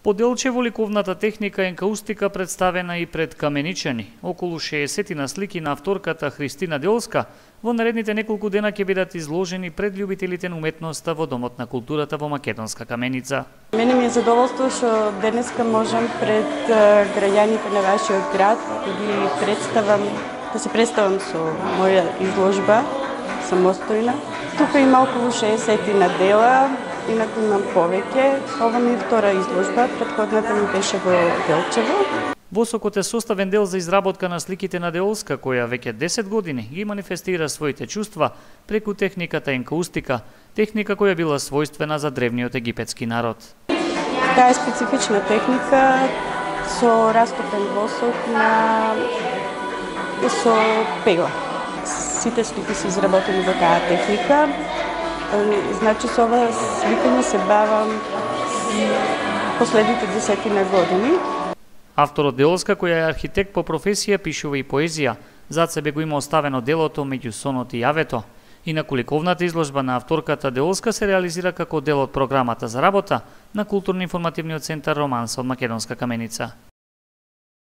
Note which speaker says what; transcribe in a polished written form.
Speaker 1: По Делчево ликовната техника енкаустика представена и пред каменичани. Околу 60 слики на авторката Христина Делска во наредните неколку дена ќе бидат изложени пред љубителите на уметноста во Домот на културата во Македонска Каменица.
Speaker 2: Мене ми е задоволство што денеска можам пред граѓаните на вашиот град да се представам со моја изложба самостојна. Тука има околу 60 дела. Инаку имам повеќе. Ова ми е втора изложба, претходната ми беше во Делчево.
Speaker 1: Восокот е составен дел за изработка на сликите на Делска, која веќе 10 години ги манифестира своите чувства преку техниката енкаустика, техника која била својствена за древниот египетски народ.
Speaker 2: Таа е специфична техника со растопен восок со пегла. Сите слики се изработени во таа техника. Значи, со ова сликање се бавам последните 10 години.
Speaker 1: Авторот Делска, која е архитект по професија, пишува и поезија. Зад себе го има оставено делото меѓу сонот и јавето. Инаку ликовната изложба на авторката Делска се реализира како дел од програмата за работа на Културно-информативниот центар Романса од Македонска Каменица.